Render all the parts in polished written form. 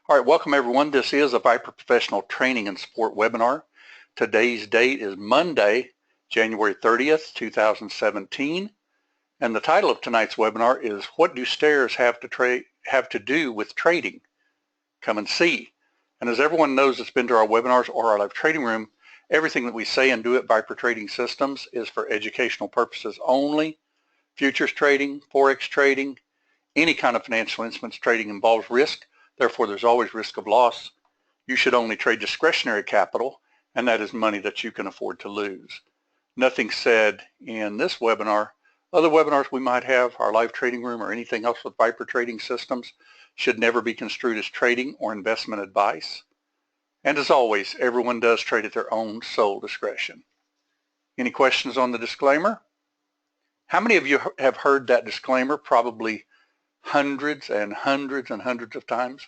All right, welcome everyone. This is a Viper Professional Training and Support webinar. Today's date is Monday, January 30th, 2017. And the title of tonight's webinar is What Do Stairs Have to Do with Trading? Come and see. And as everyone knows that's been to our webinars or our live trading room, everything that we say and do at Viper Trading Systems is for educational purposes only. Futures trading, Forex trading, any kind of financial instruments trading involves risk. Therefore, there's always risk of loss. You should only trade discretionary capital, and that is money that you can afford to lose. Nothing said in this webinar. Other webinars we might have, our live trading room or anything else with Viper Trading Systems, should never be construed as trading or investment advice. And as always, everyone does trade at their own sole discretion. Any questions on the disclaimer? How many of you have heard that disclaimer probably hundreds and hundreds and hundreds of times?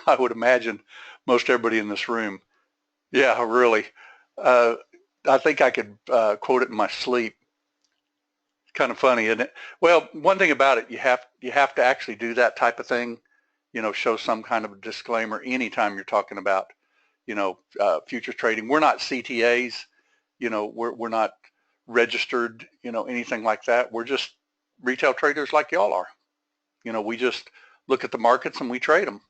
I would imagine most everybody in this room. Yeah, really. I think I could quote it in my sleep. Kind of funny, isn't it? Well, one thing about it, you have to actually do that type of thing, show some kind of a disclaimer anytime you're talking about, futures trading. We're not CTAs, we're not registered, anything like that. We're just retail traders like y'all are. We just look at the markets and we trade them.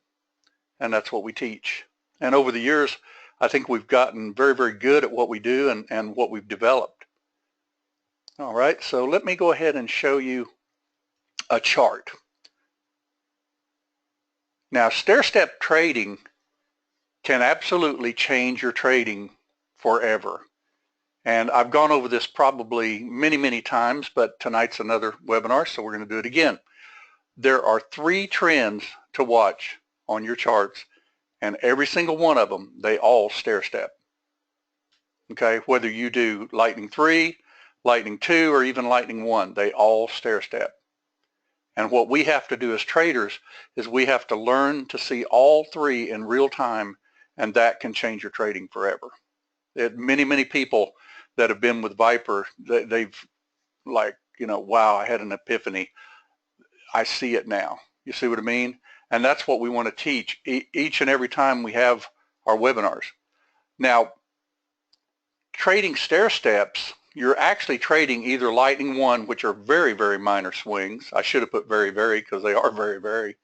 And that's what we teach. And over the years, I think we've gotten very, very good at what we do and what we've developed. All right, so let me go ahead and show you a chart. Now, stair-step trading can absolutely change your trading forever. And I've gone over this probably many, many times, but tonight's another webinar, so we're going to do it again. There are 3 trends to watch on your charts, and every single one of them, they all stair-step. Okay, whether you do Lightning 3, Lightning 2, or even Lightning 1, they all stair-step. And what we have to do as traders is we have to learn to see all 3 in real time, and that can change your trading forever. Many, many people that have been with Viper, they've like, wow, I had an epiphany. I see it now. You see what I mean? And that's what we want to teach each and every time we have our webinars. Now, trading stair steps, you're actually trading either Lightning 1, which are very, very minor swings. I should have put very, very because they are very, very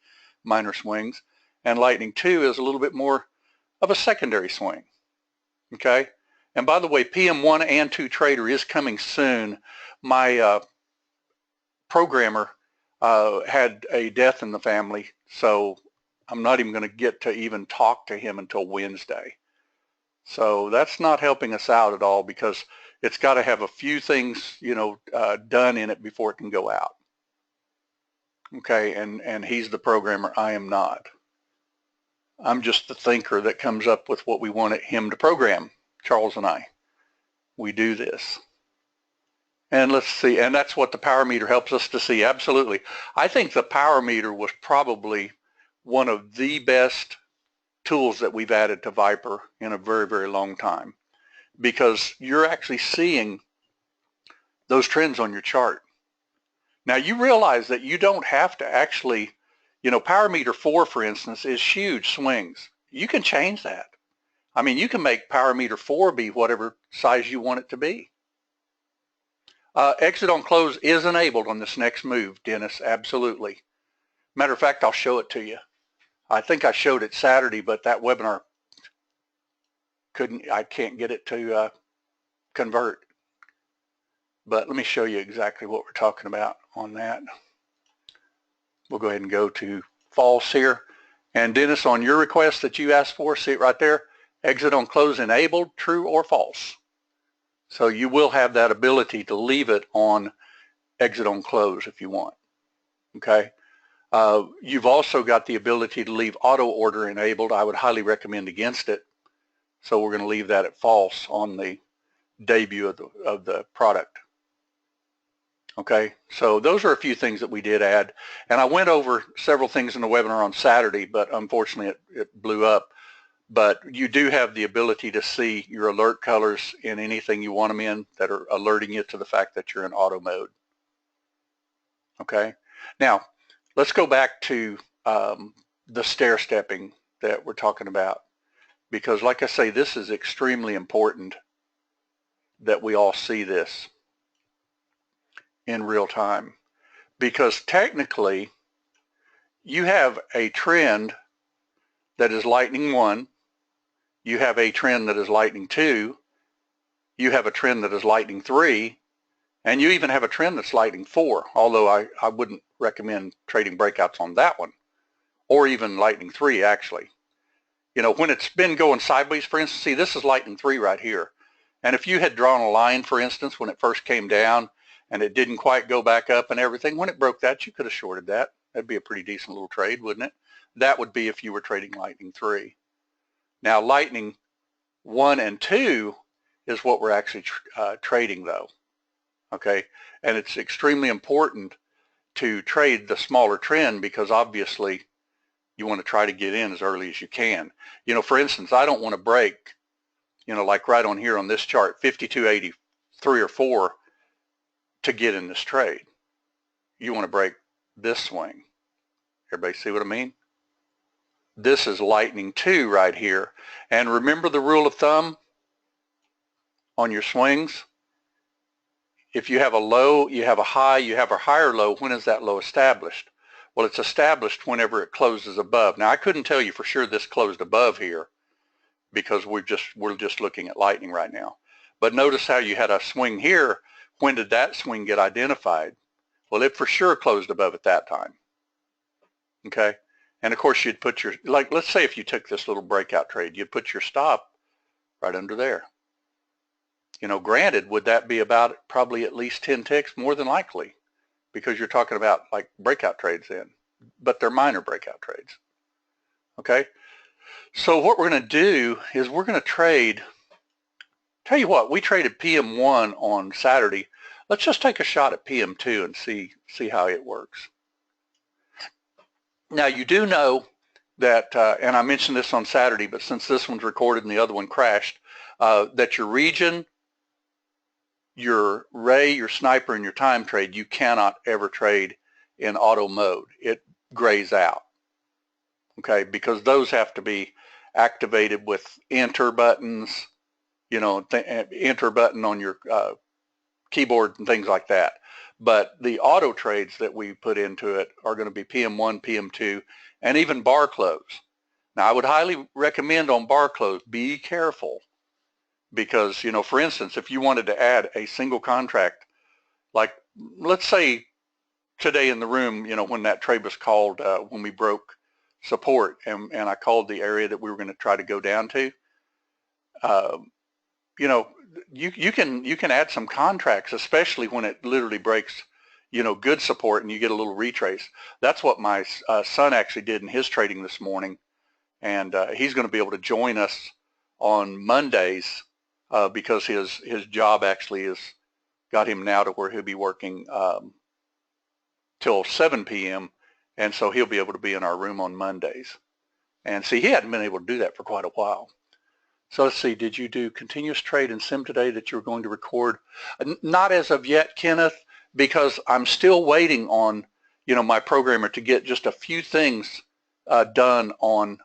minor swings. And Lightning 2 is a little bit more of a secondary swing. Okay? And by the way, PM1 and 2 Trader is coming soon. My programmer had a death in the family, so I'm not even going to get to even talk to him until Wednesday. So that's not helping us out at all because it's got to have a few things, done in it before it can go out. Okay, and he's the programmer. I am not. I'm just the thinker that comes up with what we want him to program, Charles and I. We do this. And let's see, and that's what the power meter helps us to see, absolutely. I think the power meter was probably one of the best tools that we've added to Viper in a very, very long time because you're actually seeing those trends on your chart. Now you realize that you don't have to actually, power meter 4, for instance, is huge swings. You can change that. I mean, you can make power meter 4 be whatever size you want it to be. Exit on close is enabled on this next move, Dennis, absolutely. Matter of fact, I'll show it to you. I think I showed it Saturday, but that webinar I can't get it to convert. But let me show you exactly what we're talking about on that. We'll go ahead and go to false here. And Dennis, on your request that you asked for, see it right there, exit on close enabled, true or false. So you will have that ability to leave it on exit on close if you want, okay? You've also got the ability to leave auto order enabled. I would highly recommend against it. So we're going to leave that at false on the debut of the product. Okay, so those are a few things that we did add. And I went over several things in the webinar on Saturday, but unfortunately it blew up. But you do have the ability to see your alert colors in anything you want them in that are alerting you to the fact that you're in auto mode. Okay, now let's go back to the stair stepping that we're talking about, because like I say, this is extremely important that we all see this in real time, because technically you have a trend that is lightning 1, you have a trend that is lightning 2, you have a trend that is lightning 3, and you even have a trend that's lightning 4, although I wouldn't recommend trading breakouts on that one, or even lightning 3 actually. You know, when it's been going sideways, for instance, see, this is lightning 3 right here. And if you had drawn a line, for instance, when it first came down and it didn't quite go back up and everything, when it broke that, you could have shorted that. That'd be a pretty decent little trade, wouldn't it? That would be if you were trading lightning 3. Now, lightning 1 and 2 is what we're actually trading though, okay? And it's extremely important to trade the smaller trend, because obviously you want to try to get in as early as you can. You know, for instance, I don't want to break, you know, like right on here on this chart, 52.83 or 4 to get in this trade. You want to break this swing. Everybody see what I mean? This is lightning 2 right here. And remember the rule of thumb on your swings? If you have a low, you have a high, you have a higher low, when is that low established? Well, it's established whenever it closes above. Now, I couldn't tell you for sure this closed above here, because we're just looking at lightning right now. But notice how you had a swing here. When did that swing get identified? Well, it for sure closed above at that time. Okay? And of course you'd put your, like, let's say if you took this little breakout trade, you'd put your stop right under there. You know, granted, would that be about probably at least 10 ticks? More than likely, because you're talking about like breakout trades then, but they're minor breakout trades. Okay? So what we're going to do is we're going to trade, tell you what, we traded PM1 on Saturday. Let's just take a shot at PM2 and see how it works. Now, you do know that, and I mentioned this on Saturday, but since this one's recorded and the other one crashed, that your region, your ray, your sniper, and your time trade, you cannot ever trade in auto mode. It grays out, okay, because those have to be activated with enter buttons, you know, enter button on your keyboard and things like that. But the auto trades that we put into it are going to be PM1, PM2, and even bar close. Now, I would highly recommend on bar close, be careful, because, you know, for instance, if you wanted to add a single contract, like let's say today in the room, you know, when that trade was called, when we broke support, and I called the area that we were going to try to go down to, you know, you can add some contracts, especially when it literally breaks, you know, good support and you get a little retrace. That's what my son actually did in his trading this morning, and he's going to be able to join us on Mondays because his job actually has got him now to where he'll be working till 7 p.m. and so he'll be able to be in our room on Mondays. And see, he hadn't been able to do that for quite a while. So let's see, did you do continuous trade in sim today that you were going to record? Not as of yet, Kenneth, because I'm still waiting on, you know, my programmer to get just a few things done on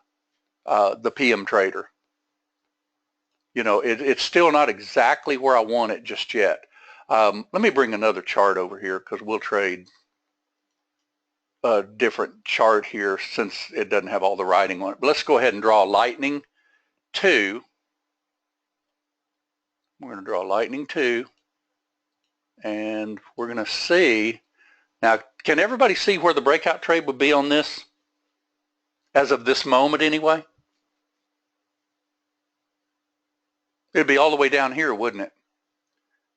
the PM Trader. You know, it's still not exactly where I want it just yet. Let me bring another chart over here because we'll trade a different chart here since it doesn't have all the writing on it. But let's go ahead and draw lightning 2. We're going to draw lightning 2, and we're going to see, now can everybody see where the breakout trade would be on this as of this moment anyway? It'd be all the way down here, wouldn't it?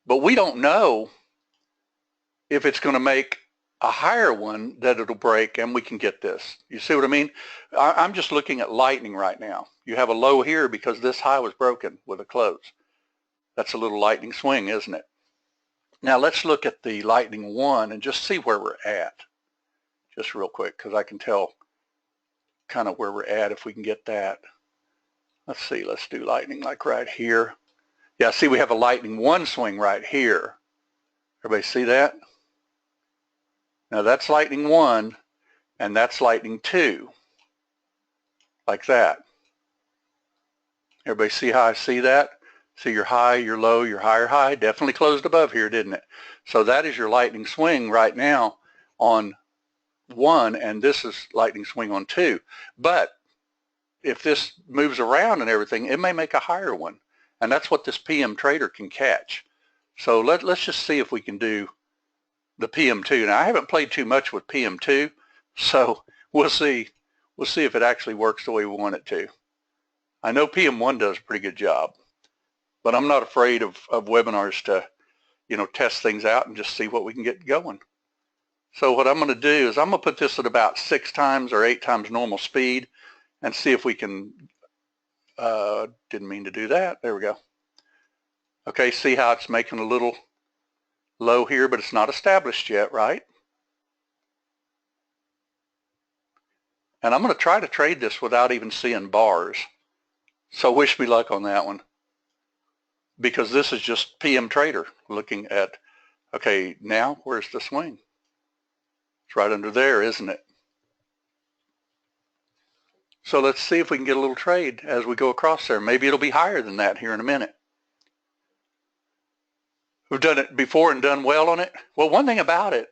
But we don't know if it's going to make a higher one that it'll break and we can get this. You see what I mean? I'm just looking at lightning right now. You have a low here because this high was broken with a close. That's a little lightning swing, isn't it? Now let's look at the lightning 1 and just see where we're at. Just real quick, because I can tell kind of where we're at if we can get that. Let's see, let's do lightning like right here. Yeah, see, we have a lightning 1 swing right here. Everybody see that? Now that's lightning 1 and that's lightning 2. like that. Everybody see how I see that? See your high, your low, your higher high? Definitely closed above here, didn't it? So that is your lightning swing right now on 1, and this is lightning swing on 2. But if this moves around and everything, it may make a higher one. And that's what this PM trader can catch. So let's just see if we can do the PM2. Now, I haven't played too much with PM2, so we'll see. We'll see if it actually works the way we want it to. I know PM1 does a pretty good job, but I'm not afraid of webinars to, test things out and just see what we can get going. So what I'm going to do is I'm going to put this at about 6 times or 8 times normal speed and see if we can, didn't mean to do that. There we go. Okay, see how it's making a little low here, but it's not established yet, right? And I'm going to try to trade this without even seeing bars. So wish me luck on that one, because this is just PM Trader looking at, okay, now where's the swing? It's right under there, isn't it? So let's see if we can get a little trade as we go across there. Maybe it'll be higher than that here in a minute. We've done it before and done well on it. Well, one thing about it,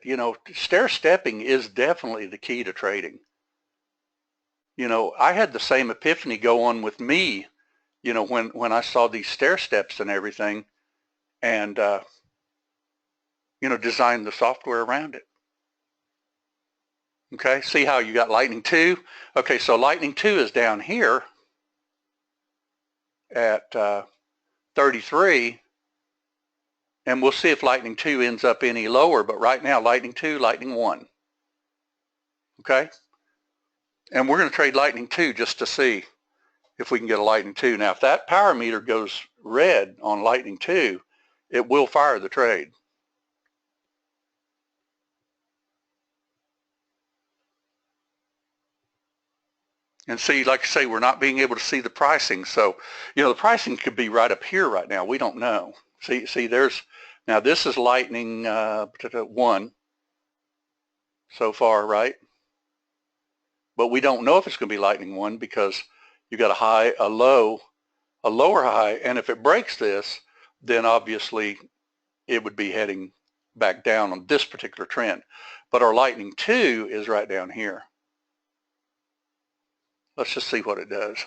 stair stepping is definitely the key to trading. I had the same epiphany go on with me, when I saw these stair steps and everything, and, designed the software around it. Okay, see how you got lightning 2? Okay, so lightning 2 is down here at 33, and we'll see if lightning 2 ends up any lower, but right now lightning 2, lightning 1. Okay, and we're going to trade lightning 2 just to see if we can get a lightning 2. Now, if that power meter goes red on lightning 2, it will fire the trade. And see, like I say, we're not being able to see the pricing. So, the pricing could be right up here right now. We don't know. See, there's, now this is lightning 1 so far, right? But we don't know if it's going to be lightning 1 because you got a high, a low, a lower high. And if it breaks this, then obviously it would be heading back down on this particular trend. But our lightning 2 is right down here. Let's just see what it does.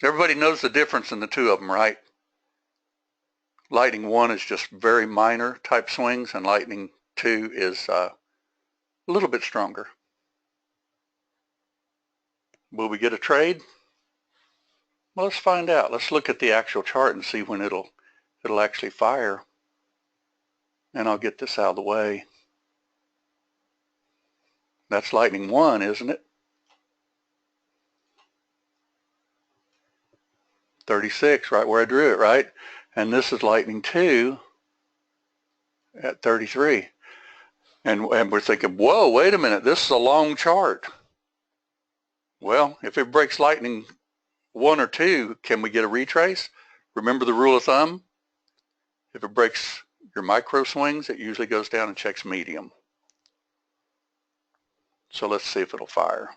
Everybody knows the difference in the two of them, right? Lightning 1 is just very minor type swings, and lightning 2 is a little bit stronger. Will we get a trade? Well, let's find out. Let's look at the actual chart and see when it'll actually fire. And I'll get this out of the way. That's lightning 1, isn't it? 36, right where I drew it, right? And this is lightning 2 at 33. And we're thinking, whoa, wait a minute, this is a long chart. Well, if it breaks lightning 1 or 2, can we get a retrace? Remember the rule of thumb? If it breaks your micro swings, it usually goes down and checks medium. So let's see if it'll fire.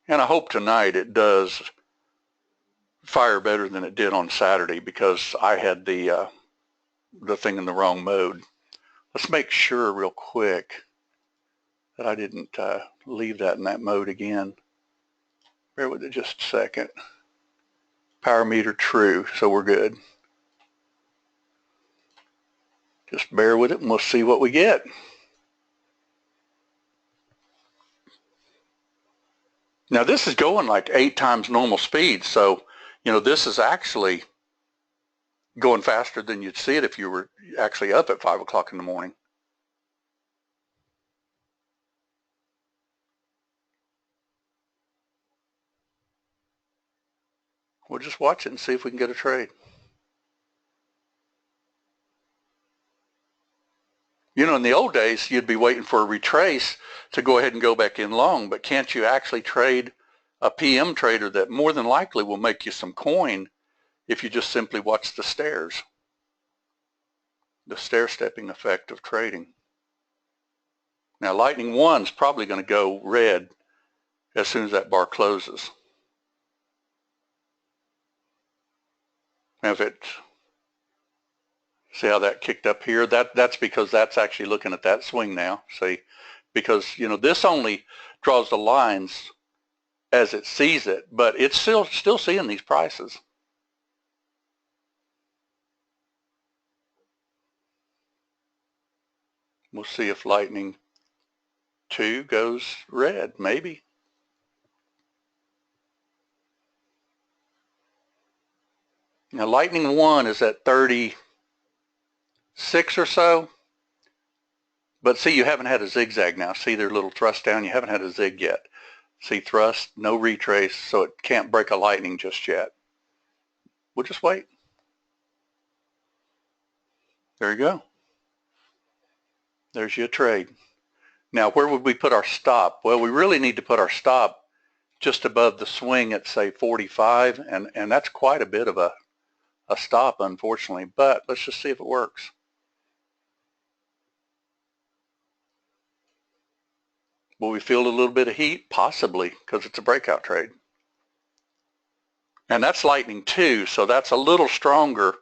And I hope tonight it does fire better than it did on Saturday, because I had the thing in the wrong mode. Let's make sure real quick that I didn't leave that in that mode again. Bear with it just a second. Power meter true, so we're good. Just bear with it and we'll see what we get. Now this is going like 8 times normal speed, so this is actually going faster than you'd see it if you were actually up at 5 o'clock in the morning. We'll just watch it and see if we can get a trade. In the old days, you'd be waiting for a retrace to go ahead and go back in long, but can't you actually trade a PM trader that more than likely will make you some coin if you just simply watch the stairs? The stair stepping effect of trading. Now lightning 1's probably going to go red as soon as that bar closes. Now if it, see how that kicked up here? That's because that's actually looking at that swing now, see? Because, you know, this only draws the lines as it sees it, but it's still seeing these prices. We'll see if lightning 2 goes red, maybe. Now lightning 1 is at 36 or so, but see, you haven't had a zigzag now. See their little thrust down? You haven't had a zig yet. See thrust, no retrace, so it can't break a lightning just yet. We'll just wait. There you go. There's your trade. Now, where would we put our stop? Well, we really need to put our stop just above the swing at, say, 45, and that's quite a bit of a stop, unfortunately, but let's just see if it works. Will we feel a little bit of heat? Possibly, because it's a breakout trade. And that's lightning 2, so that's a little stronger,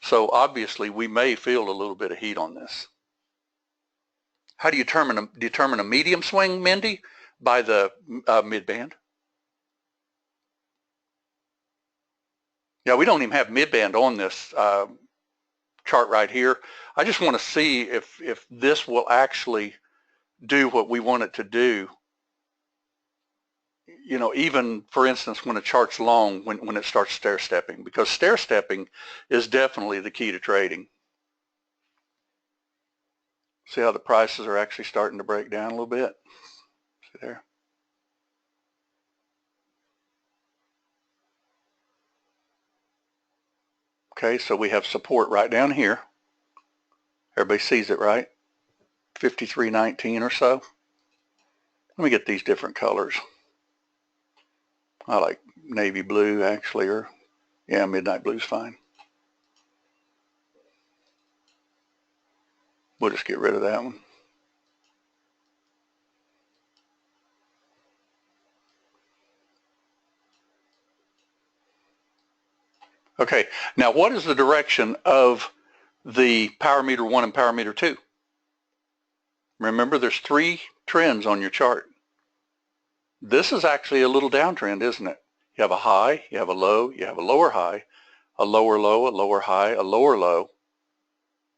so obviously we may feel a little bit of heat on this. How do you determine a medium swing, Mindy? By the midband. Yeah, we don't even have midband on this chart right here. I just want to see if this will actually do what we want it to do. You know, even for instance, when a chart's long, when it starts stair-stepping, because stair-stepping is definitely the key to trading. See how the prices are actually starting to break down a little bit? See there? Okay, so we have support right down here. Everybody sees it, right? 53.19 or so. Let me get these different colors. I like navy blue actually, or yeah, midnight blue's fine. We'll just get rid of that one. Okay, now what is the direction of the power meter 1 and power meter 2? Remember, there's 3 trends on your chart. This is actually a little downtrend, isn't it? You have a high, you have a low, you have a lower high, a lower low, a lower high, a lower low,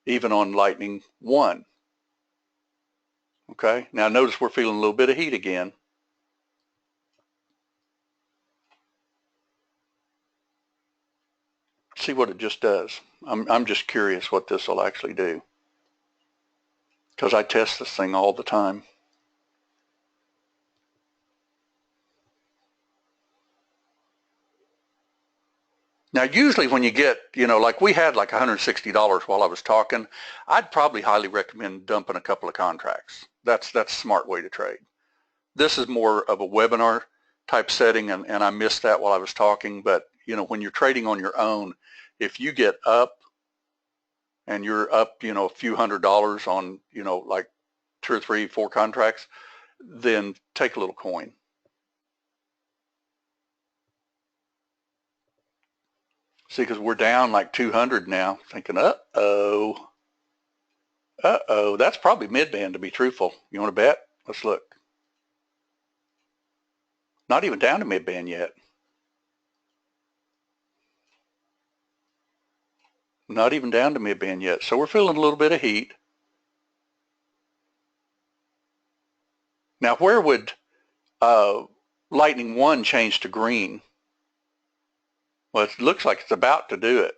even on lightning 1. Okay, now notice we're feeling a little bit of heat again. See what it just does. I'm just curious what this will actually do, because I test this thing all the time. Now, usually when you get, you know, like we had like $160 while I was talking, I'd probably highly recommend dumping a couple of contracts. That's a smart way to trade. This is more of a webinar type setting, and I missed that while I was talking. But, you know, when you're trading on your own, if you get up and you're up, you know, a few $100s on, you know, like 2 or 3, 4 contracts, then take a little coin. See, because we're down like 200 now, thinking, uh-oh, that's probably midband to be truthful. You want to bet? Let's look. Not even down to midband yet. Not even down to midband yet. So we're feeling a little bit of heat. Now, where would lightning 1 change to green? Well, it looks like it's about to do it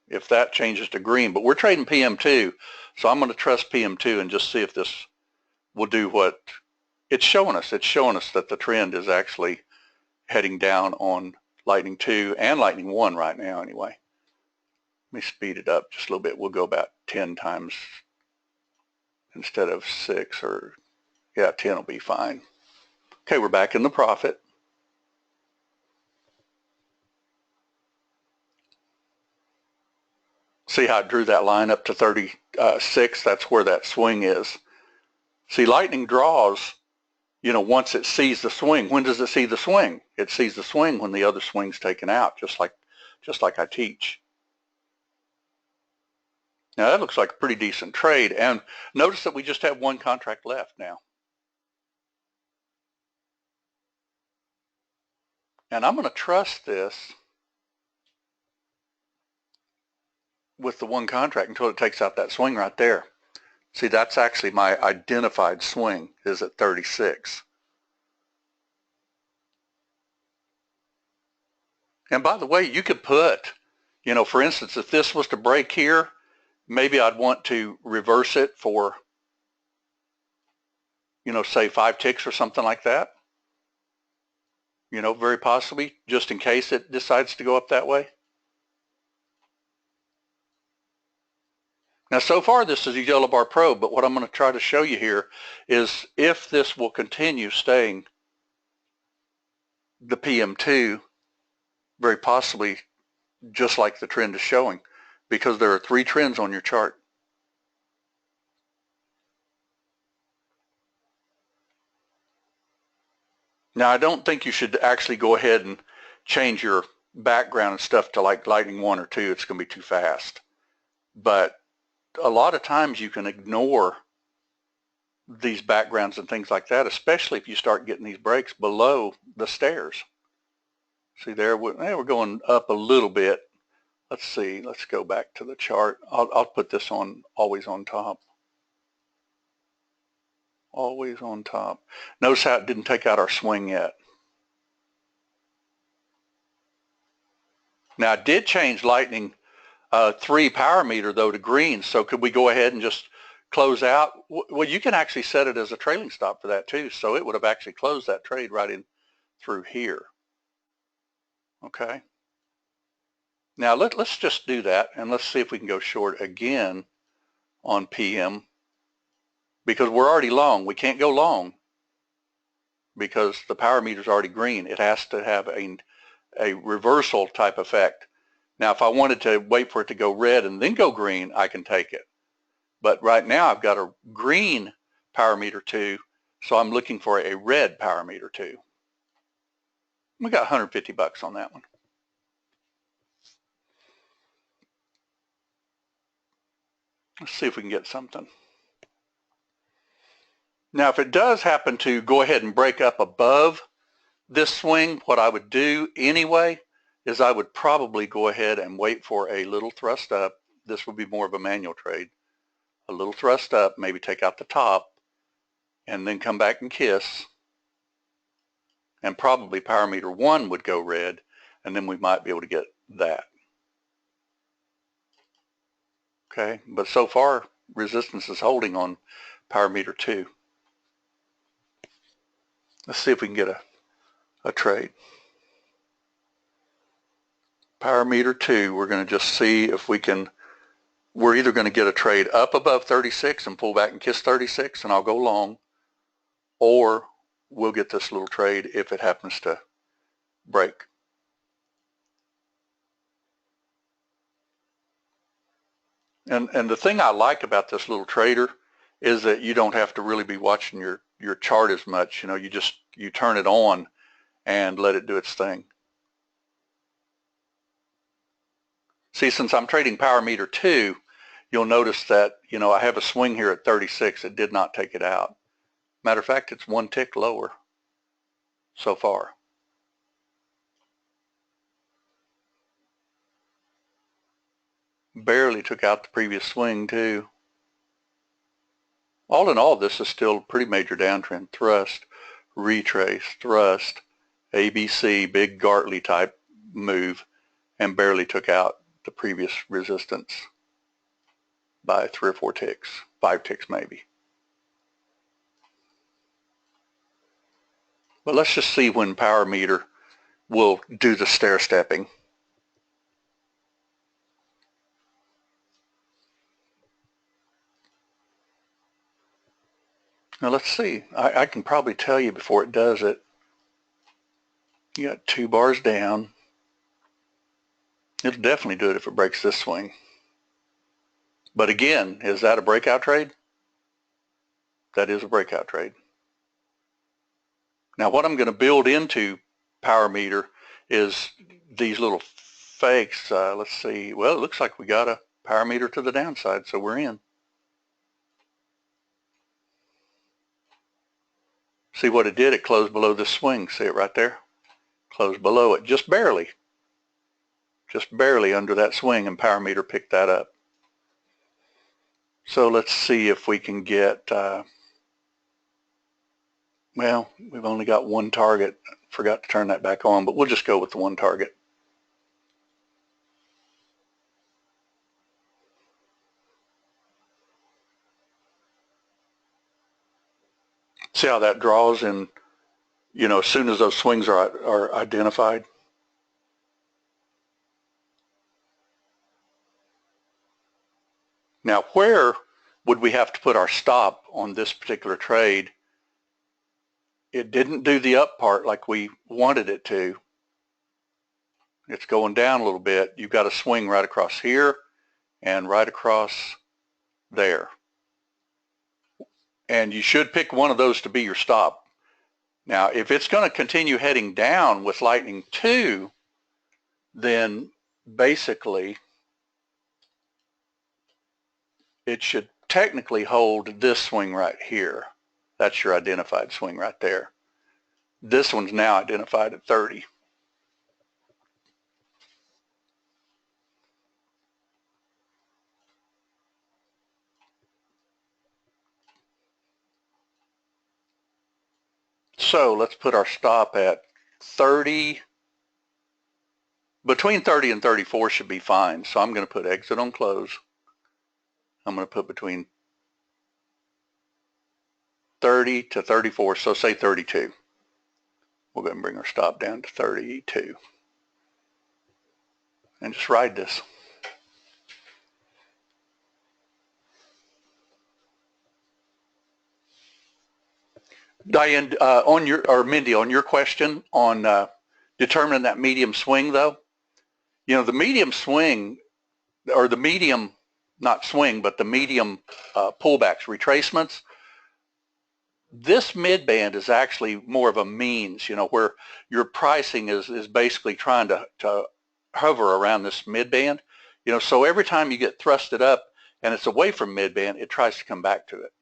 if that changes to green. But we're trading PM2, so I'm going to trust PM2 and just see if this will do what it's showing us. It's showing us that the trend is actually heading down on lightning 2 and lightning 1 right now anyway. Let me speed it up just a little bit. We'll go about 10 times instead of 6, or yeah, 10 will be fine. Okay, we're back in the profit. See how I drew that line up to 36? That's where that swing is. See, lightning draws, once it sees the swing. When does it see the swing? It sees the swing when the other swing's taken out, just like I teach. Now that looks like a pretty decent trade, and notice that we just have one contract left now. And I'm going to trust this with the one contract until it takes out that swing right there. See, that's actually my identified swing is at 36. And by the way, you could put, for instance, if this was to break here, maybe I'd want to reverse it for, say 5 ticks or something like that. Very possibly, just in case it decides to go up that way. Now, so far, this is a yellow bar probe, but what I'm going to try to show you here is if this will continue staying the PM2, very possibly just like the trend is showing, because there are 3 trends on your chart. Now, I don't think you should actually go ahead and change your background and stuff to like lightning 1 or 2. It's going to be too fast. But a lot of times you can ignore these backgrounds and things like that, especially if you start getting these breaks below the stairs. See there, we're going up a little bit. Let's see, let's go back to the chart. I'll put this on always on top. Always on top. Notice how it didn't take out our swing yet. Now I did change lightning 3 power meter though to green, so could we go ahead and just close out? Well, you can actually set it as a trailing stop for that too, so it would have actually closed that trade right in through here. Okay. Now let's just do that, and let's see if we can go short again on PM, because we're already long. We can't go long because the power meter's already green. It has to have a reversal type effect. Now, if I wanted to wait for it to go red and then go green, I can take it. But right now, I've got a green power meter 2, so I'm looking for a red power meter 2. We got 150 bucks on that one. Let's see if we can get something. Now, if it does happen to go ahead and break up above this swing, what I would do anyway is I would probably go ahead and wait for a little thrust up. This would be more of a manual trade. A little thrust up, maybe take out the top, and then come back and kiss. And probably power meter 1 would go red, and then we might be able to get that. Okay, but so far, resistance is holding on power meter 2. Let's see if we can get a trade. Power meter 2, we're going to just see if we can, we're either going to get a trade up above 36 and pull back and kiss 36 and I'll go long, or we'll get this little trade if it happens to break. And the thing I like about this little trader is that you don't have to really be watching your chart as much. You turn it on and let it do its thing. See, since I'm trading power meter 2, you'll notice that, I have a swing here at 36. It did not take it out. Matter of fact, it's 1 tick lower so far. Barely took out the previous swing too. All in all, this is still a pretty major downtrend. Thrust, retrace, thrust, ABC, big Gartley type move, and barely took out the previous resistance by 3 or 4 ticks, 5 ticks maybe. But let's just see when power meter will do the stair stepping. Now let's see. I can probably tell you before it does it. You got 2 bars down. It'll definitely do it if it breaks this swing. But again, is that a breakout trade? that is a breakout trade. Now what I'm going to build into power meter is these little fakes. Let's see. Well, it looks like we got a power meter to the downside, so we're in. See what it did? It closed below this swing. See it right there? Closed below it, just barely under that swing, and power meter picked that up. So let's see if we can get, well, we've only got one target. Forgot to turn that back on, but we'll just go with the one target. See how that draws in, you know, as soon as those swings are identified. Now, where would we have to put our stop on this particular trade? It didn't do the up part like we wanted it to. It's going down a little bit. You've got to swing right across here and right across there. And you should pick one of those to be your stop. Now, if it's going to continue heading down with lightning 2, then basically it should technically hold this swing right here. That's your identified swing right there. This one's now identified at 30. So let's put our stop at 30. Between 30 and 34 should be fine. So I'm going to put exit on close. I'm going to put between 30 to 34, so say 32. We'll go ahead and bring our stop down to 32. And just ride this. Diane, Mindy, on your question on determining that medium swing, though, you know, the medium swing, or the medium, not swing, but the medium pullbacks, retracements, this mid band is actually more of a means, you know, where your pricing is basically trying to hover around this mid band, you know, so every time you get thrusted up and it's away from mid band, it tries to come back to it.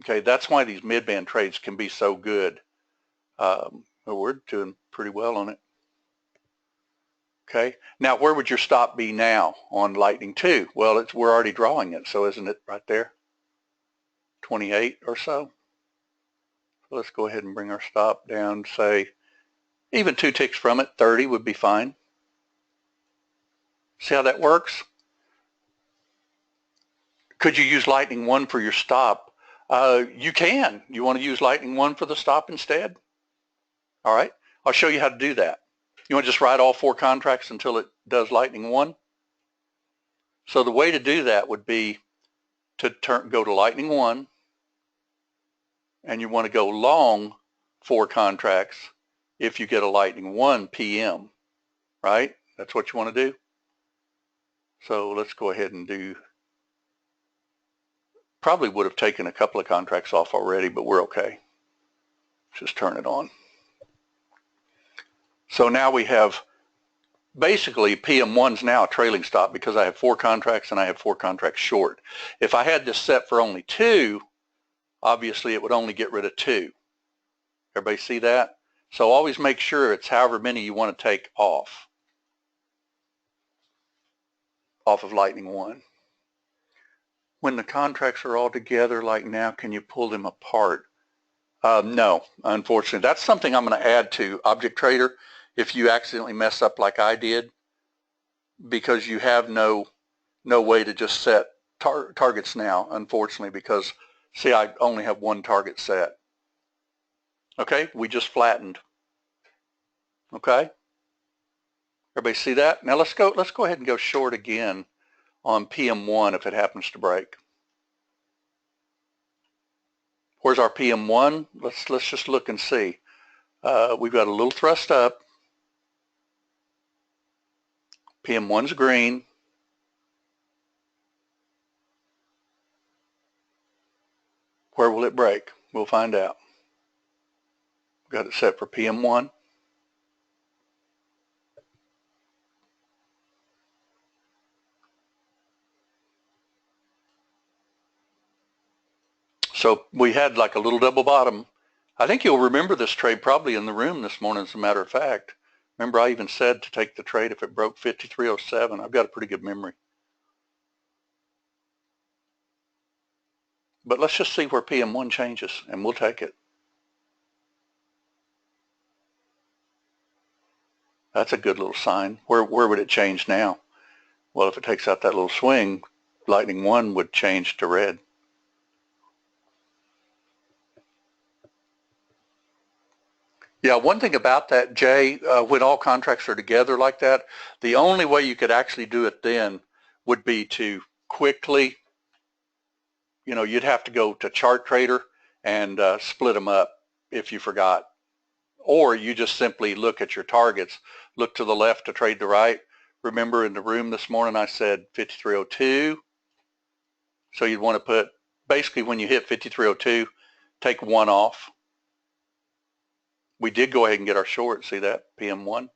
Okay, that's why these mid band trades can be so good. We're doing pretty well on it. Okay, now where would your stop be now on lightning 2? Well, we're already drawing it, so isn't it right there? 28 or so. So let's go ahead and bring our stop down, say, even 2 ticks from it, 30 would be fine. See how that works? Could you use lightning 1 for your stop? You can. You want to use lightning 1 for the stop instead? All right, I'll show you how to do that. You want to just ride all 4 contracts until it does lightning 1? So the way to do that would be to go to lightning 1, and you want to go long 4 contracts if you get a lightning 1 p.m., right? That's what you want to do. So let's go ahead and do, probably would have taken a couple of contracts off already, but we're okay. Just turn it on. So now we have basically PM1's now a trailing stop because I have 4 contracts and I have 4 contracts short. If I had this set for only 2, obviously it would only get rid of 2. Everybody see that? So always make sure it's however many you want to take off of lightning 1. When the contracts are all together like now, can you pull them apart? No, unfortunately. That's something I'm going to add to Object Trader if you accidentally mess up like I did, because you have no way to just set targets now, unfortunately, because see, I only have 1 target set. Okay, we just flattened. Okay, everybody see that? Now let's go ahead and go short again on PM1 if it happens to break. Where's our PM1? Let's just look and see. We've got a little thrust up. PM1's green. Where will it break? We'll find out. Got it set for PM1. So we had like a little double bottom. I think you'll remember this trade probably in the room this morning, as a matter of fact. Remember, I even said to take the trade if it broke 53.07. I've got a pretty good memory. But let's just see where PM1 changes, and we'll take it. That's a good little sign. Where would it change now? Well, if it takes out that little swing, Lightning 1 would change to red. Yeah, one thing about that, Jay, when all contracts are together like that, the only way you could actually do it then would be to quickly, you'd have to go to Chart Trader and split them up if you forgot. Or you just simply look at your targets, look to the left to trade the right. Remember in the room this morning I said 53.02. So you'd want to put, basically when you hit 53.02, take one off. We did go ahead and get our short, see that, PM1.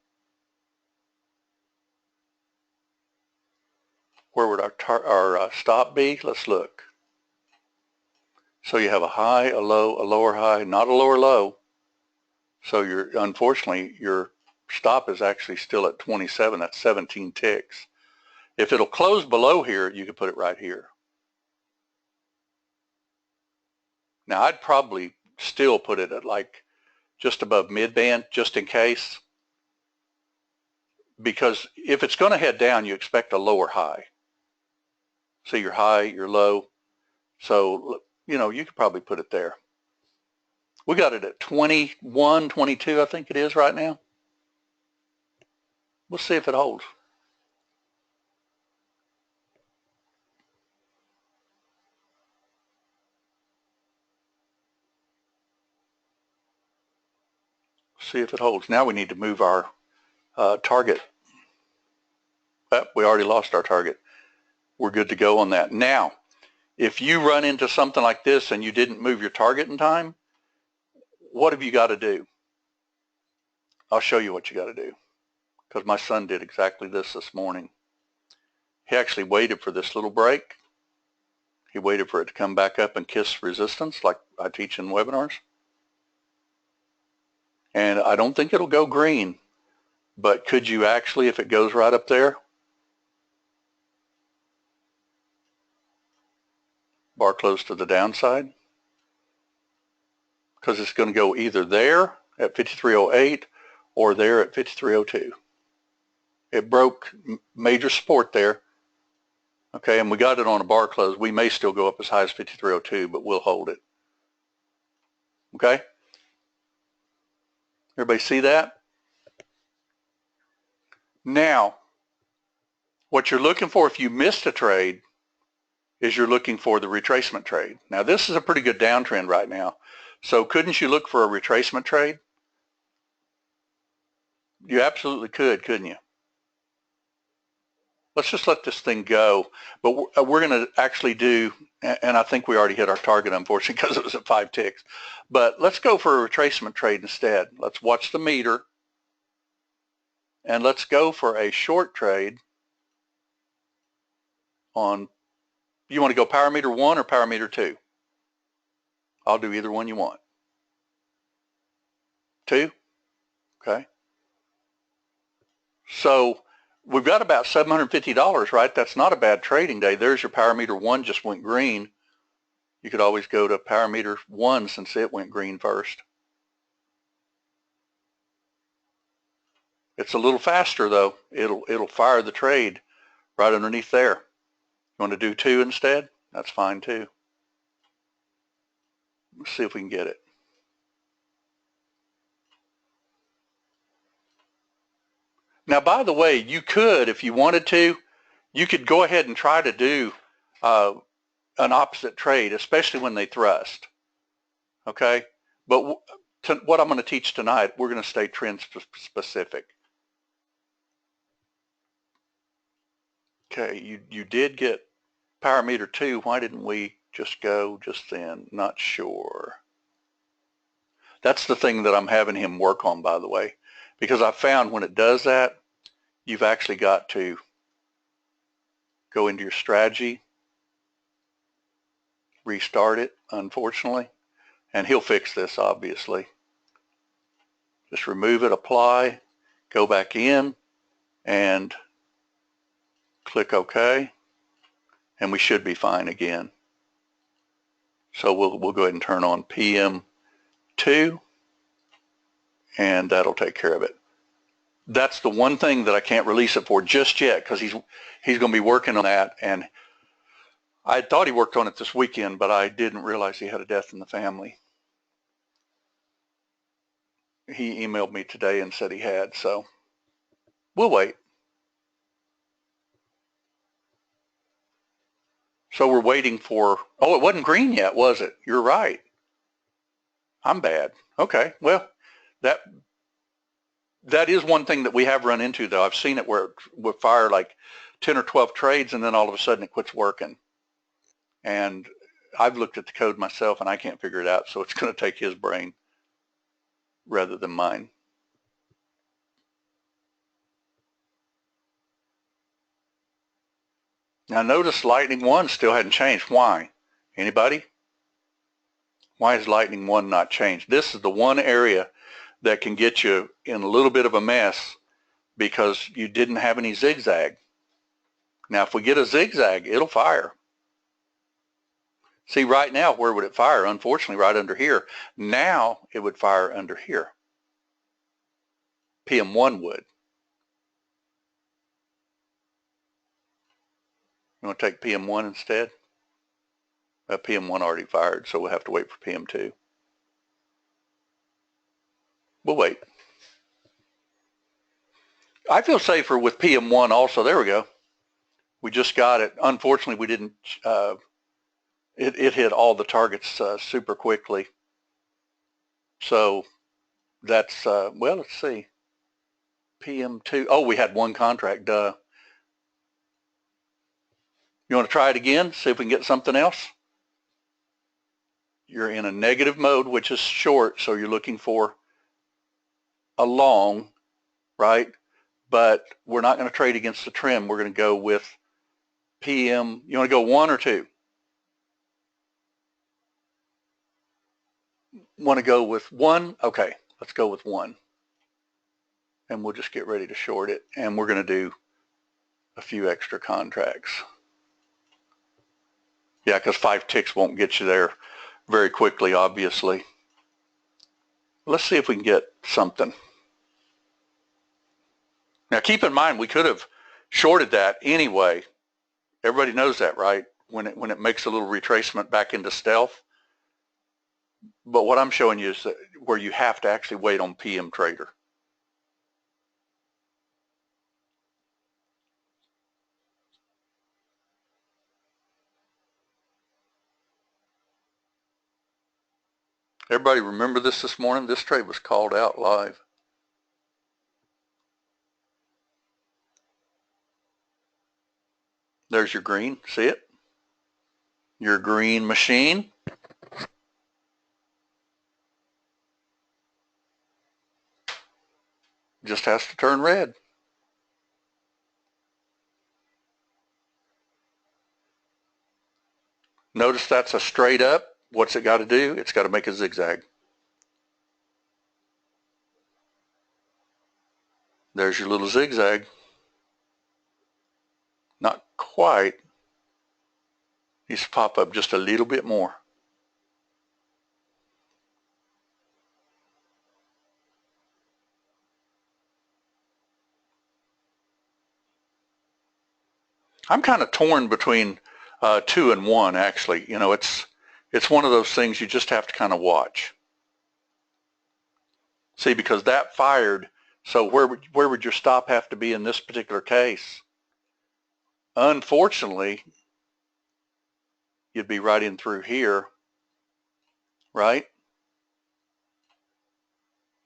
Where would our stop be? Let's look. So you have a high, a low, a lower high, not a lower low. So unfortunately, your stop is actually still at 27. That's 17 ticks. If it'll close below here, you could put it right here. Now, I'd probably still put it at like just above mid-band, just in case. Because if it's going to head down, you expect a lower high. See your high, your low. So, you could probably put it there. We got it at 21, 22, I think it is right now. We'll see if it holds. See if it holds. Now we need to move our target. We already lost our target. We're good to go on that. Now, if you run into something like this and you didn't move your target in time, what have you got to do? I'll show you what you got to do, because my son did exactly this morning. He actually waited for this little break. He waited for it to come back up and kiss resistance like I teach in webinars. And I don't think it'll go green, but could you actually, if it goes right up there, bar close to the downside? Because it's going to go either there at 53.08 or there at 53.02. It broke major support there. Okay, and we got it on a bar close. We may still go up as high as 53.02, but we'll hold it. Okay? Everybody see that? Now, what you're looking for if you missed a trade is you're looking for the retracement trade. Now, this is a pretty good downtrend right now. So couldn't you look for a retracement trade? You absolutely could, couldn't you? Let's just let this thing go. But we're going to actually do, and I think we already hit our target, unfortunately, because it was at 5 ticks. But let's go for a retracement trade instead. Let's watch the meter. And let's go for a short trade on, you want to go power meter 1 or power meter 2? I'll do either one you want. 2? Okay. So we've got about $750, right? That's not a bad trading day. There's your power meter 1 just went green. You could always go to power meter 1 since it went green first. It's a little faster though. It'll fire the trade right underneath there. You want to do 2 instead? That's fine too. Let's see if we can get it. Now, by the way, you could, if you wanted to, you could go ahead and try to do an opposite trade, especially when they thrust. Okay? But what I'm going to teach tonight, we're going to stay trend specific. Okay, you did get power meter 2. Why didn't we just go just then? Not sure. That's the thing that I'm having him work on, by the way, because I found when it does that, you've actually got to go into your strategy, restart it, unfortunately, and he'll fix this, obviously. Just remove it, apply, go back in, and click OK, and we should be fine again. So we'll go ahead and turn on PM2, and that'll take care of it. That's the one thing that I can't release it for just yet, because he's going to be working on that, and I thought he worked on it this weekend, but I didn't realize he had a death in the family. He emailed me today and said he had, so we'll wait. So we're waiting for, oh, it wasn't green yet, was it? You're right. I'm bad. Okay, well, that is one thing that we have run into, though. I've seen it where it would fire like 10 or 12 trades, and then all of a sudden it quits working. And I've looked at the code myself, and I can't figure it out, so it's going to take his brain rather than mine. Now notice Lightning 1 still hadn't changed. Why? Anybody? Why is Lightning 1 not changed? This is the one area that can get you in a little bit of a mess because you didn't have any zigzag. Now if we get a zigzag, it'll fire. See, right now, where would it fire? Unfortunately, right under here. Now it would fire under here. PM1 would. You want to take PM1 instead? PM1 already fired, so we'll have to wait for PM2. We'll wait. I feel safer with PM1 also. There we go. We just got it. Unfortunately, we didn't, it hit all the targets super quickly. So that's, well, let's see. PM2, oh, we had one contract, duh. You want to try it again, see if we can get something else? You're in a negative mode, which is short, so you're looking for a long, right? But we're not going to trade against the trend. We're going to go with PM. You want to go 1 or 2? Want to go with 1? Okay, let's go with 1. And we'll just get ready to short it. And we're going to do a few extra contracts. Yeah, because 5 ticks won't get you there very quickly, obviously. Let's see if we can get something. Now, keep in mind, we could have shorted that anyway. Everybody knows that, right? When it makes a little retracement back into stealth. But what I'm showing you is that where you have to actually wait on PM Trader. Everybody remember this morning? This trade was called out live. There's your green. See it? Your green machine. Just has to turn red. Notice that's a straight up. What's it got to do? It's got to make a zigzag. There's your little zigzag. Not quite. Needs to pop up just a little bit more. I'm kind of torn between 2 and 1, actually. You know, it's one of those things you just have to kind of watch. See, because that fired, so where would your stop have to be in this particular case? Unfortunately, you'd be right in through here, right?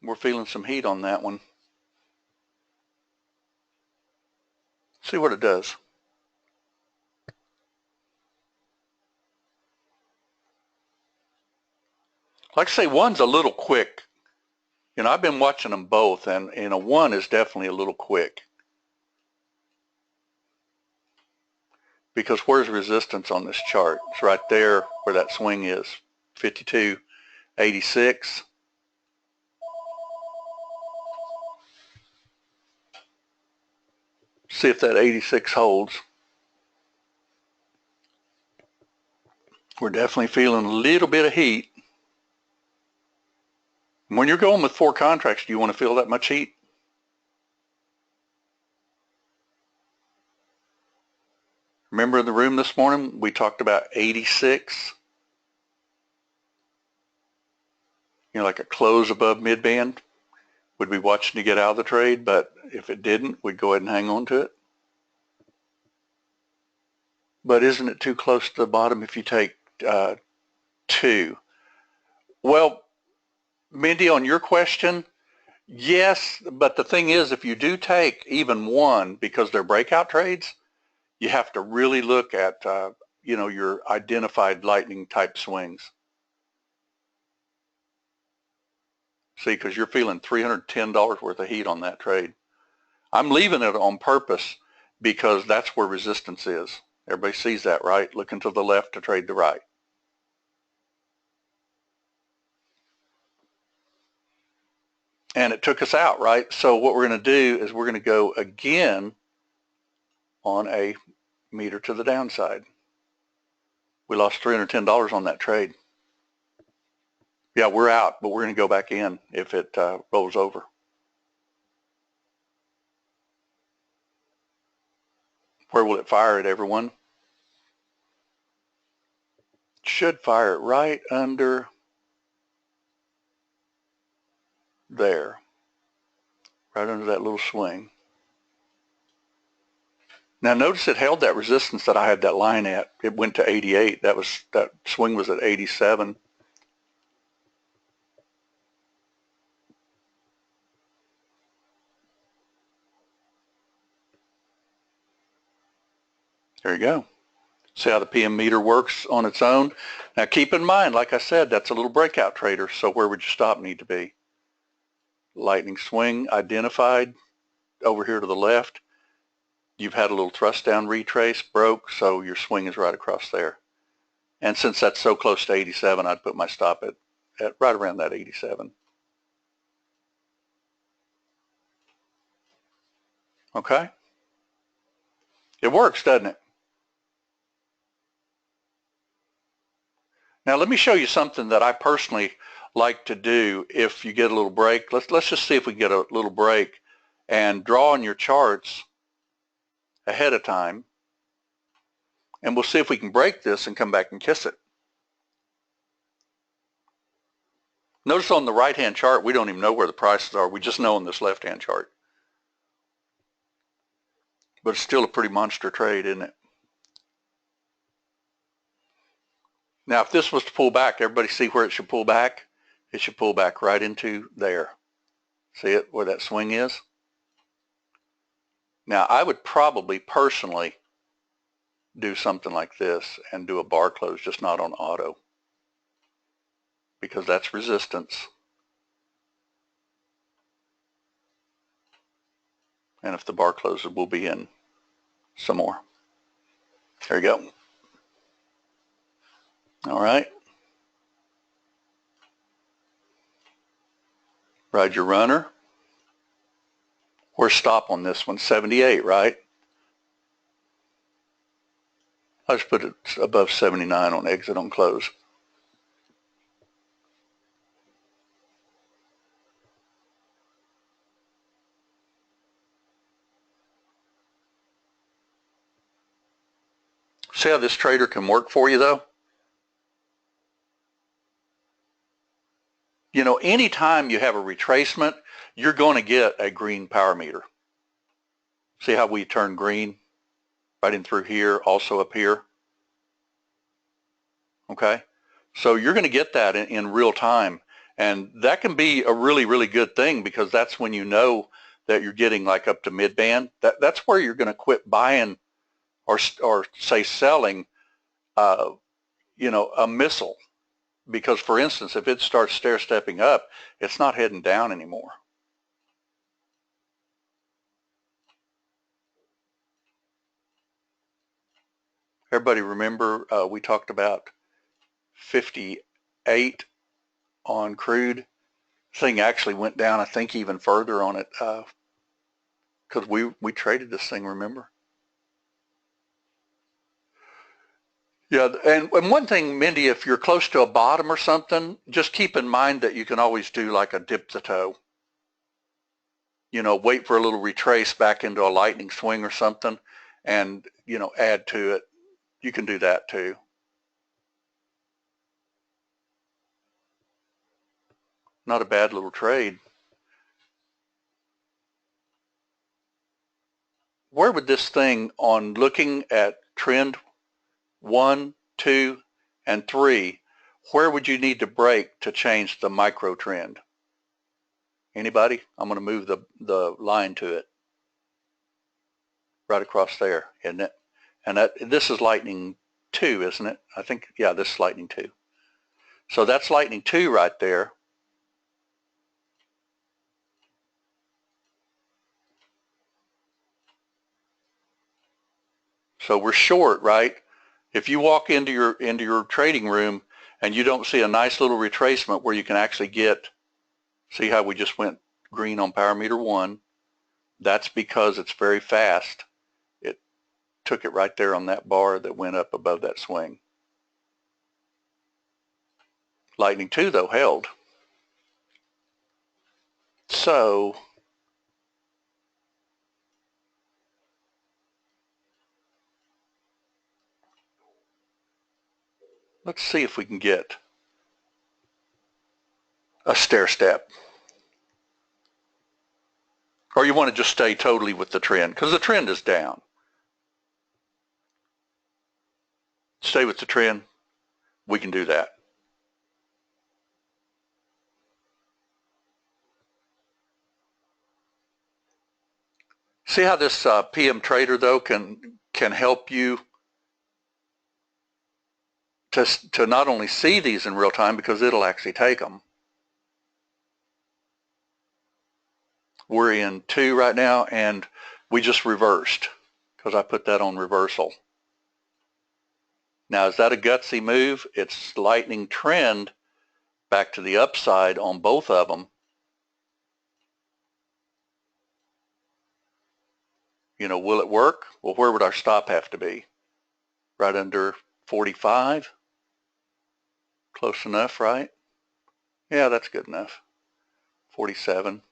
We're feeling some heat on that one. See what it does. Like I say, one's a little quick. You know, I've been watching them both, and a one is definitely a little quick. Because where's resistance on this chart? It's right there where that swing is, 52.86. See if that 86 holds. We're definitely feeling a little bit of heat. When you're going with 4 contracts, do you want to feel that much heat? Remember in the room this morning, we talked about 86? You know, like a close above mid-band. We'd be watching to get out of the trade, but if it didn't, we'd go ahead and hang on to it. But isn't it too close to the bottom if you take 2? Well, Mindy, on your question, yes, but the thing is, if you do take even 1, because they're breakout trades, you have to really look at, you know, your identified lightning type swings. See, because you're feeling $310 worth of heat on that trade. I'm leaving it on purpose because that's where resistance is. Everybody sees that, right? Looking to the left to trade the right. And it took us out, right? So what we're going to do is we're going to go again on a meter to the downside. We lost $310 on that trade. Yeah, we're out, but we're going to go back in if it rolls over. Where will it fire it, everyone? It should fire it right under there, right under that little swing. Now notice it held that resistance that I had that line at. It went to 88. That swing was at 87. There you go. See how the PM meter works on its own? Now keep in mind, like I said, that's a little breakout trader, so where would your stop need to be? Lightning swing identified over here to the left. You've had a little thrust down retrace, broke, so your swing is right across there. And since that's so close to 87, I'd put my stop at right around that 87. Okay? It works, doesn't it? Now let me show you something that I personally like to do if you get a little break. Let's just see if we can get a little break and draw on your charts ahead of time, and we'll see if we can break this and come back and kiss it. Notice on the right-hand chart, we don't even know where the prices are. We just know on this left-hand chart. But it's still a pretty monster trade, isn't it? Now, if this was to pull back, everybody see where it should pull back? It should pull back right into there. See it, where that swing is? Now, I would probably personally do something like this and do a bar close, just not on auto, because that's resistance. And if the bar closes, we'll be in some more. There you go. All right. Ride your runner. Where's stop on this one? 78, right? I'll just put it above 79 on exit on close. See how this trader can work for you, though? You know, anytime you have a retracement, you're going to get a green power meter. See how we turn green right in through here, also up here? Okay? So you're going to get that in real time. And that can be a really, really good thing, because that's when you know that you're getting like up to mid-band. That's where you're going to quit buying or say selling, you know, a missile. because, for instance, if it starts stair-stepping up, it's not heading down anymore. Everybody remember we talked about 58 on crude? Thing actually went down, I think, even further on it because we traded this thing, remember? Yeah, and one thing, Mindy, if you're close to a bottom or something, just keep in mind that you can always do like a dip the toe. You know, wait for a little retrace back into a lightning swing or something and, you know, add to it. You can do that too. Not a bad little trade. Where would this thing, on looking at trend 1, 2, and 3, where would you need to break to change the micro trend? Anybody? I'm going to move the line to it. Right across there, isn't it? And this is lightning 2, isn't it? I think, yeah, this is lightning 2. So that's lightning 2 right there. So we're short, right? If you walk into your trading room and you don't see a nice little retracement where you can actually get, see how we just went green on power meter 1, that's because it's very fast. It took it right there on that bar that went up above that swing. Lightning 2, though, held. So let's see if we can get a stair step. Or you want to just stay totally with the trend, because the trend is down. Stay with the trend. We can do that. See how this PM Trader, though, can help you to not only see these in real time, because it'll actually take them. We're in 2 right now, and we just reversed because I put that on reversal. Now, is that a gutsy move? It's lightning trend back to the upside on both of them. You know, will it work? Well, where would our stop have to be? Right under 45? Close enough, right? Yeah, that's good enough. 47.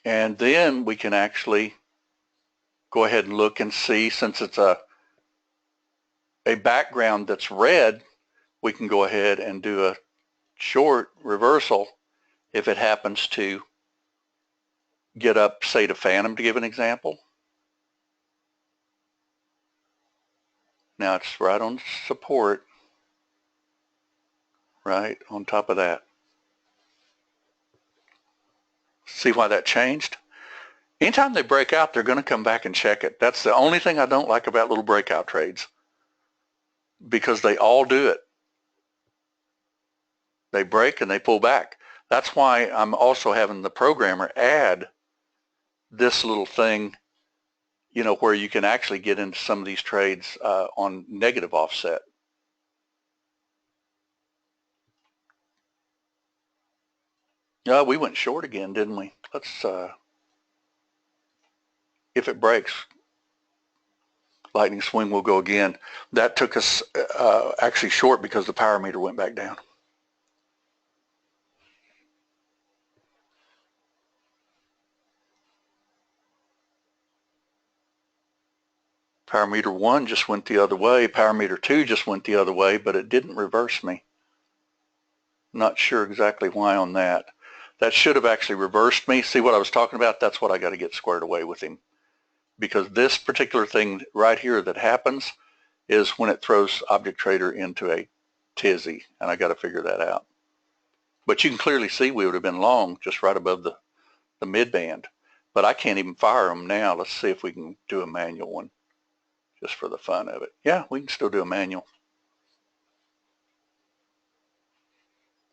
And then we can actually go ahead and look and see, since it's a background that's red, we can go ahead and do a short reversal if it happens to get up, say, to phantom, to give an example. Now it's right on support, right on top of that. See why that changed? Anytime they break out, they're going to come back and check it. That's the only thing I don't like about little breakout trades, because they all do it. They break and they pull back. That's why I'm also having the programmer add this little thing, you know, where you can actually get into some of these trades on negative offset. Yeah, we went short again, didn't we? Let's, if it breaks, lightning swing will go again. That took us actually short because the power meter went back down. Power meter 1 just went the other way. Power meter 2 just went the other way, but it didn't reverse me. Not sure exactly why on that. That should have actually reversed me. See what I was talking about? That's what I got to get squared away with him. Because this particular thing right here that happens is when it throws Object Trader into a tizzy, and I got to figure that out. But you can clearly see we would have been long just right above the mid band. But I can't even fire them now. Let's see if we can do a manual one. just for the fun of it. Yeah, we can still do a manual.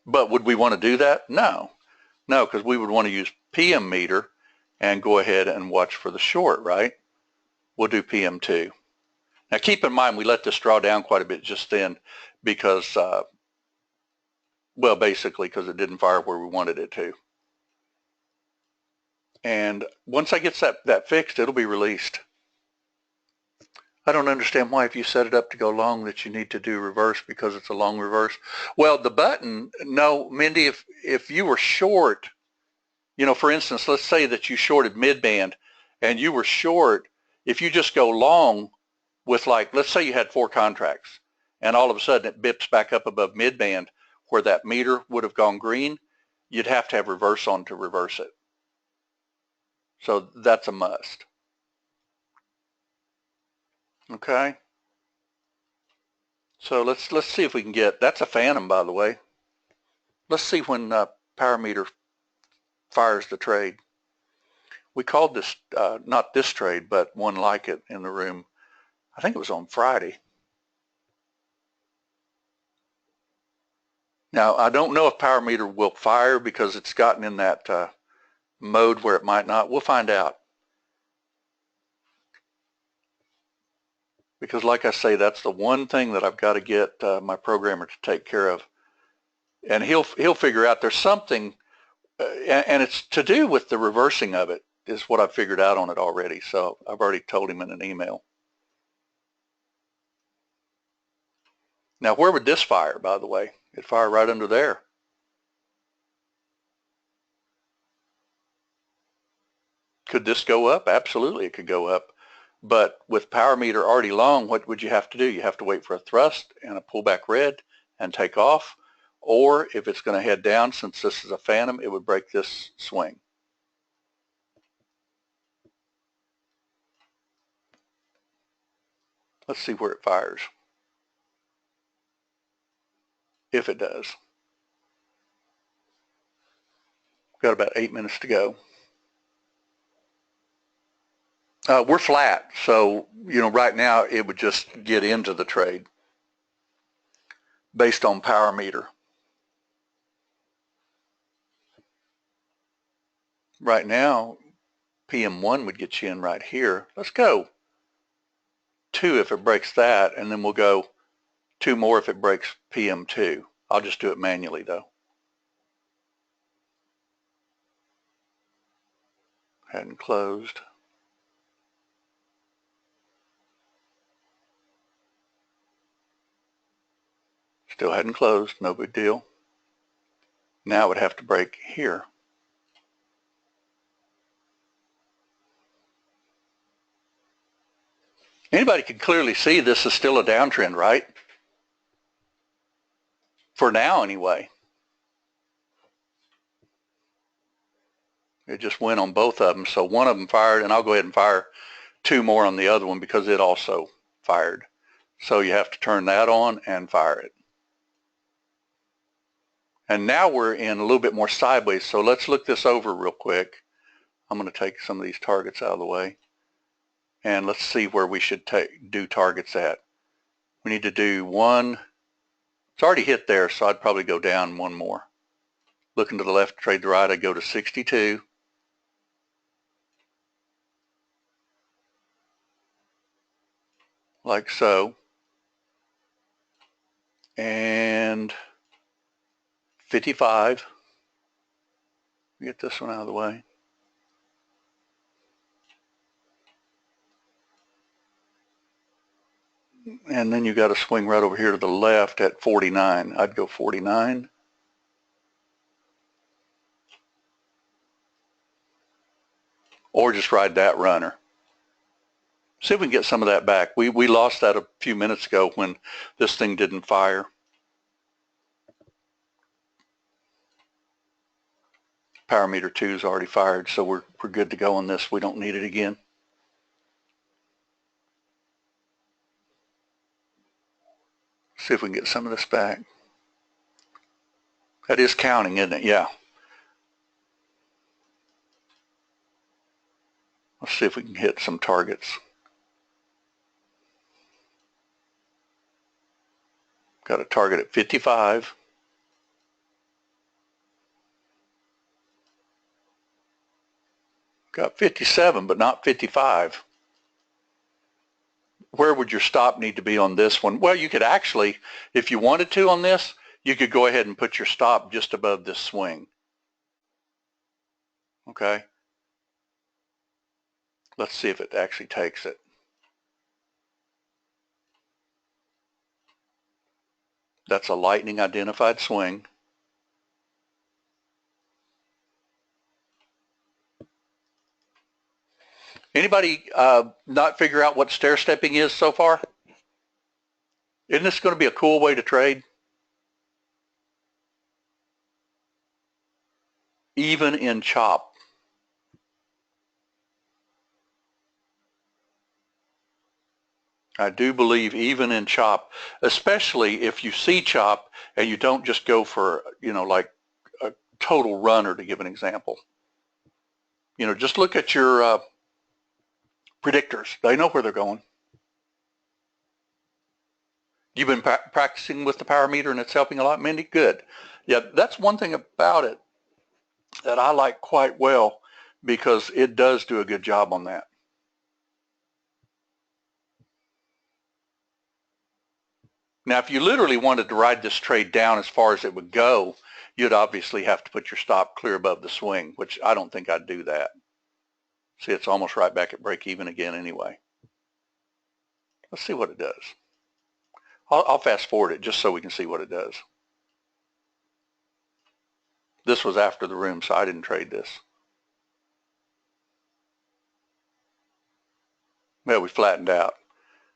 But would we want to do that? No. No, because we would want to use PM meter and go ahead and watch for the short, right? We'll do PM2. Now keep in mind we let this draw down quite a bit just then because, well, basically because it didn't fire where we wanted it to. And once I get that fixed, it'll be released. I don't understand why if you set it up to go long that you need to do reverse because it's a long reverse. Well, the button, no, Mindy, if you were short, you know, for instance, let's say that you shorted midband and you were short, if you just go long with like, let's say you had 4 contracts and all of a sudden it bips back up above midband where that meter would have gone green, you'd have to have reverse on to reverse it. So that's a must. Okay. So let's see if we can get, that's a phantom, by the way. Let's see when power meter fires the trade. We called this, not this trade, but one like it in the room. I think it was on Friday. Now, I don't know if power meter will fire because it's gotten in that mode where it might not. We'll find out. Because like I say, that's the one thing that I've got to get my programmer to take care of. And he'll figure out there's something, and it's to do with the reversing of it is what I've figured out on it already. So I've already told him in an email. Now, where would this fire, by the way? It'd fire right under there. Could this go up? Absolutely, it could go up. But with power meter already long, what would you have to do? You have to wait for a thrust and a pullback red and take off. Or if it's going to head down, since this is a phantom, it would break this swing. Let's see where it fires. If it does. We've got about 8 minutes to go. We're flat, so right now it would just get into the trade based on power meter. Right now, PM1 would get you in right here. Let's go 2 if it breaks that, and then we'll go 2 more if it breaks PM2. I'll just do it manually though. Hadn't closed. Still hadn't closed, no big deal. Now it would have to break here. Anybody can clearly see this is still a downtrend, right? For now anyway. It just went on both of them. So one of them fired, and I'll go ahead and fire 2 more on the other one because it also fired. So you have to turn that on and fire it. And now we're in a little bit more sideways. So let's look this over real quick. I'm going to take some of these targets out of the way. And let's see where we should do targets at. We need to do 1. It's already hit there, so I'd probably go down 1 more. Looking to the left, trade the right, I'd go to 62. Like so. And 55. Get this one out of the way. And then you got to swing right over here to the left at 49. I'd go 49. Or just ride that runner. See if we can get some of that back. We lost that a few minutes ago when this thing didn't fire. Power meter 2 is already fired, so we're good to go on this. We don't need it again. See if we can get some of this back. That is counting, isn't it? Yeah. Let's see if we can hit some targets. Got a target at 55. Got 57, but not 55. Where would your stop need to be on this one? Well, you could actually, if you wanted to on this, you could go ahead and put your stop just above this swing. Okay. Let's see if it actually takes it. That's a lightning identified swing. Anybody not figure out what stair stepping is so far? Isn't this going to be a cool way to trade? Even in chop. I do believe even in chop, especially if you see chop and you don't just go for, like a total runner, to give an example. Just look at your predictors. They know where they're going. You've been practicing with the power meter and it's helping a lot, Mindy? Good. Yeah, that's one thing about it that I like quite well, because it does do a good job on that. Now, if you literally wanted to ride this trade down as far as it would go, you'd obviously have to put your stop clear above the swing, which I don't think I'd do that. See, it's almost right back at break even again anyway. Let's see what it does. I'll fast forward it just so we can see what it does. This was after the room, so I didn't trade this. Well, we flattened out.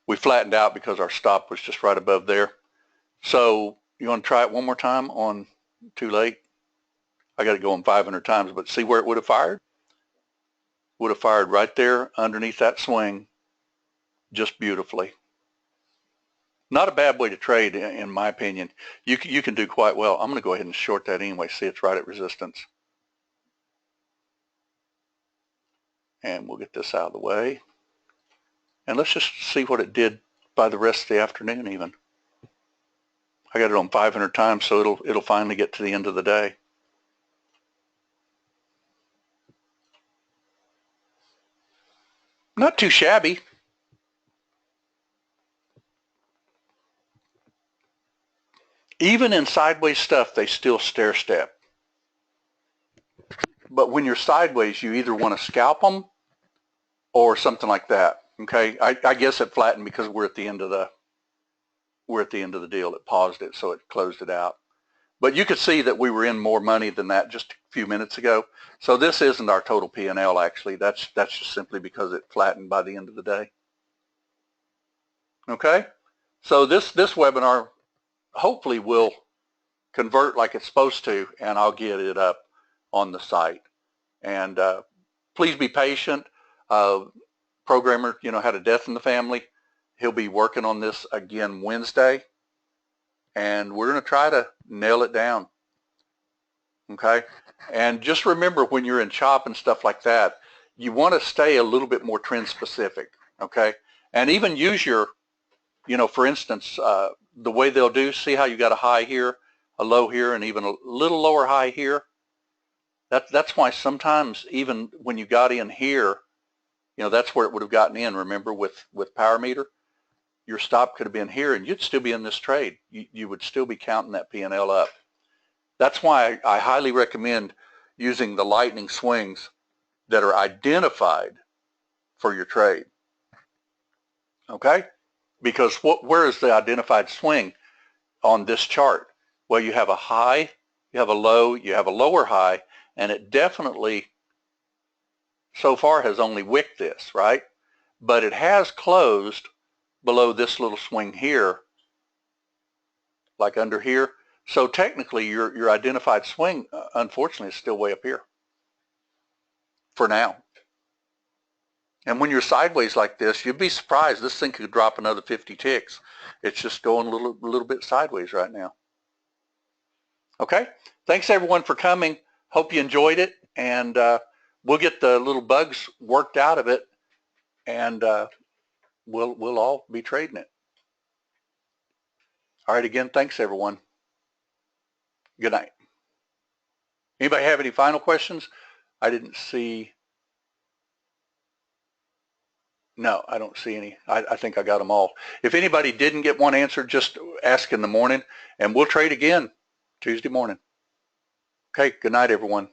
We flattened out because our stop was just right above there. So you want to try it one more time on too late? I got to go on 500 times, but see where it would have fired? Would have fired right there underneath that swing, just beautifully. Not a bad way to trade, in my opinion. You can do quite well. I'm going to go ahead and short that anyway. See, it's right at resistance. And we'll get this out of the way. And let's just see what it did by the rest of the afternoon even. I got it on 500 times, so it'll finally get to the end of the day. Not too shabby. Even in sideways stuff, they still stair step. But when you're sideways, you either want to scalp them or something like that. Okay, I guess it flattened because we're at the end of the deal. It paused it, so it closed it out. But you could see that we were in more money than that just a few minutes ago. So this isn't our total P&L actually. That's just simply because it flattened by the end of the day. Okay, so this webinar hopefully will convert like it's supposed to, and I'll get it up on the site. And please be patient. Programmer, had a death in the family. He'll be working on this again Wednesday, and we're going to try to nail it down. Okay, and just remember, when you're in chop and stuff like that, you want to stay a little bit more trend specific. Okay, and even use your, for instance, the way they'll do, see how you got a high here, a low here, and even a little lower high here. That's why sometimes even when you got in here, that's where it would have gotten in. Remember, with power meter, your stop could have been here and you'd still be in this trade. You would still be counting that P&L up. That's why I highly recommend using the lightning swings that are identified for your trade. Okay? Because where is the identified swing on this chart? Well, you have a high, you have a low, you have a lower high, and it definitely so far has only wicked this, right? But it has closed below this little swing here, like under here. So technically your identified swing, unfortunately, is still way up here for now. And when you're sideways like this, you'd be surprised. This thing could drop another 50 ticks. It's just going a little bit sideways right now. Okay, thanks everyone for coming. Hope you enjoyed it, and we'll get the little bugs worked out of it, and we'll all be trading it. All right, again, thanks everyone. Good night. Anybody have any final questions? I didn't see. No, I don't see any. I think I got them all. If anybody didn't get one answered, just ask in the morning, and we'll trade again Tuesday morning. Okay, good night, everyone.